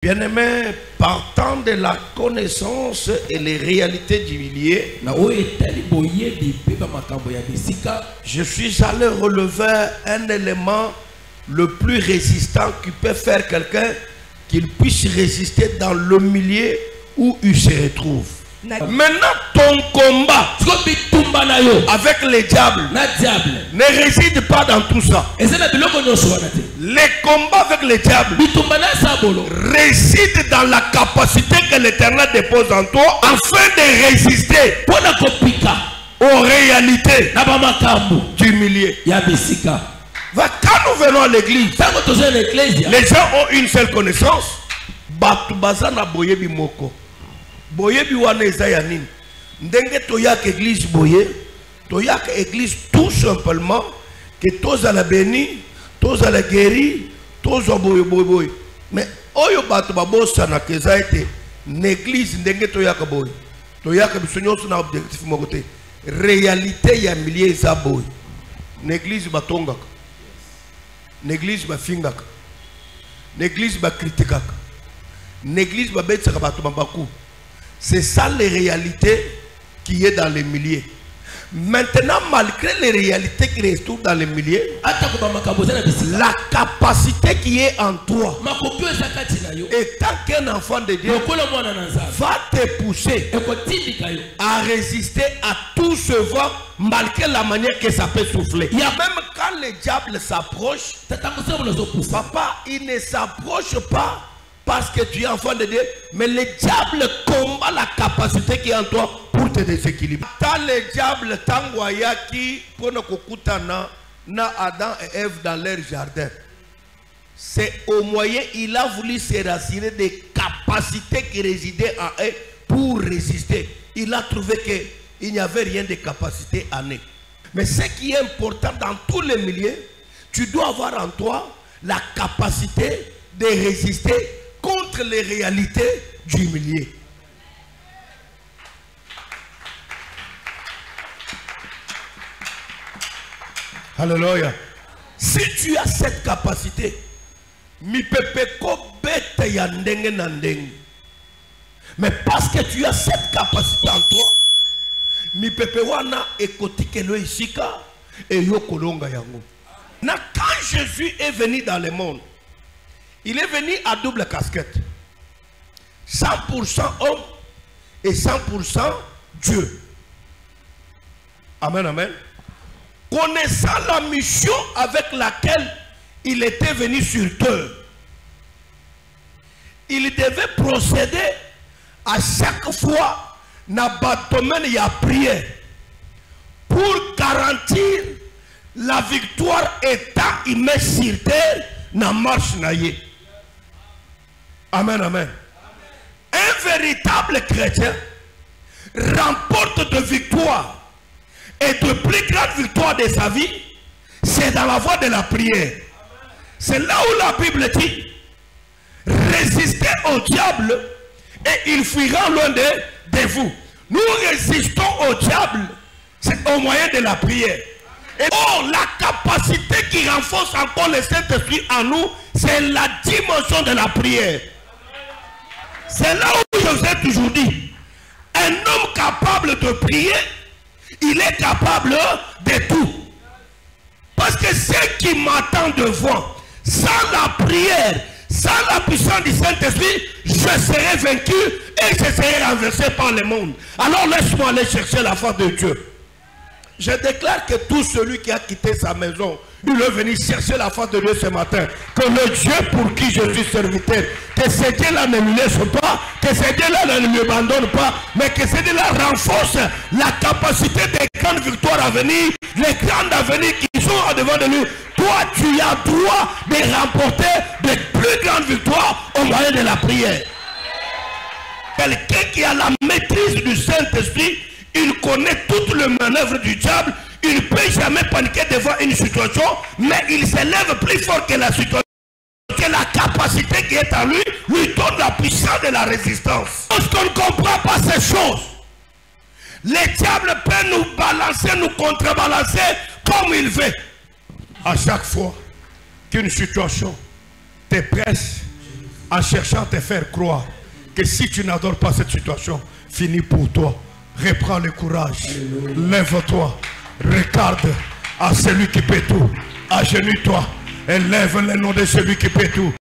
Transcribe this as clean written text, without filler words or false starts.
Bien-aimé, partant de la connaissance et les réalités du milieu, je suis allé relever un élément le plus résistant qui peut faire quelqu'un qu'il puisse résister dans le milieu où il se retrouve. Maintenant, ton combat avec les diables ne réside pas dans tout ça. Les combats avec les diables résident dans la capacité que l'Éternel dépose en toi afin de résister aux réalités du milieu. Quand nous venons à l'église, les gens ont une seule connaissance. Boyebi wana ezaya nini ndenge toyaka église boye toyaka église tout simplement que toza la béni toza la guéri toza boye boye mais oyo bato babosa na keza ete l'église ndenge toyaka boye toyaka biso nyonso na objectif moko te réalité ya milieu eza boye l'église batongaka l'église bafingaka l'église bakritikaka l'église babetsaka bato babaku. C'est ça les réalités qui est dans les milliers. Maintenant, malgré les réalités qui restent dans les milliers, la capacité qui est en toi, étant qu'un enfant de Dieu, va te pousser à résister à tout ce vent, malgré la manière que ça peut souffler. Il y a même quand le diable s'approche, papa, il ne s'approche pas parce que tu es enfant de Dieu, mais le diable combat la capacité qui est en toi pour te déséquilibrer. Tant le diable t'envoya qui pour ne kokutana na Adam et Ève dans leur jardin. C'est au moyen il a voulu se rassurer des capacités qui résidaient en eux pour résister. Il a trouvé qu'il n'y avait rien de capacité en eux. Mais ce qui est important dans tous les milieux, tu dois avoir en toi la capacité de résister contre les réalités du milieu. Alléluia. Si tu as cette capacité, mi pepe ko bete ya ndenge na ndenge. Mais parce que tu as cette capacité en toi, mi pepe wana ekotike lo isika et yo kolonga yango. Na quand Jésus est venu dans le monde, il est venu à double casquette. 100% homme et 100% Dieu. Amen, amen. Connaissant la mission avec laquelle il était venu sur terre, il devait procéder à chaque fois dans le domaine de la prière pour garantir la victoire étant il met sur terre dans la marche naïe. Amen, amen. Un véritable chrétien remporte de victoires et de plus grandes victoires de sa vie, c'est dans la voie de la prière. C'est là où la Bible dit, résistez au diable et il fuira loin de vous. Nous résistons au diable, c'est au moyen de la prière. Et la capacité qui renforce encore le Saint-Esprit en nous, c'est la dimension de la prière. C'est là où je vous ai toujours dit, un homme capable de prier, il est capable de tout. Parce que ceux qui m'attendent devant, sans la prière, sans la puissance du Saint-Esprit, je serai vaincu et je serai renversé par le monde. Alors laisse-moi aller chercher la face de Dieu. Je déclare que tout celui qui a quitté sa maison, il est venu chercher la face de Dieu ce matin. Que le Dieu pour qui je suis serviteur, que ce Dieu-là ne me laisse pas, que ce Dieu-là ne m'abandonne pas, mais que ce Dieu-là renforce la capacité des grandes victoires à venir, les grandes à venir qui sont en devant de lui. Toi, tu as droit de remporter de plus grandes victoires au moyen de la prière. Quelqu'un qui a la maîtrise du Saint-Esprit, il connaît toutes les manœuvres du diable. Il ne peut jamais paniquer devant une situation, mais il s'élève plus fort que la situation. Que la capacité qui est en lui, lui donne la puissance de la résistance. Lorsqu'on ne comprend pas ces choses, le diable peut nous balancer, nous contrebalancer comme il veut. À chaque fois qu'une situation te presse, en cherchant à te faire croire que si tu n'adores pas cette situation, fini pour toi. Reprends le courage. Lève-toi. Regarde à celui qui peut tout. Agenouille-toi. Et lève le nom de celui qui peut tout.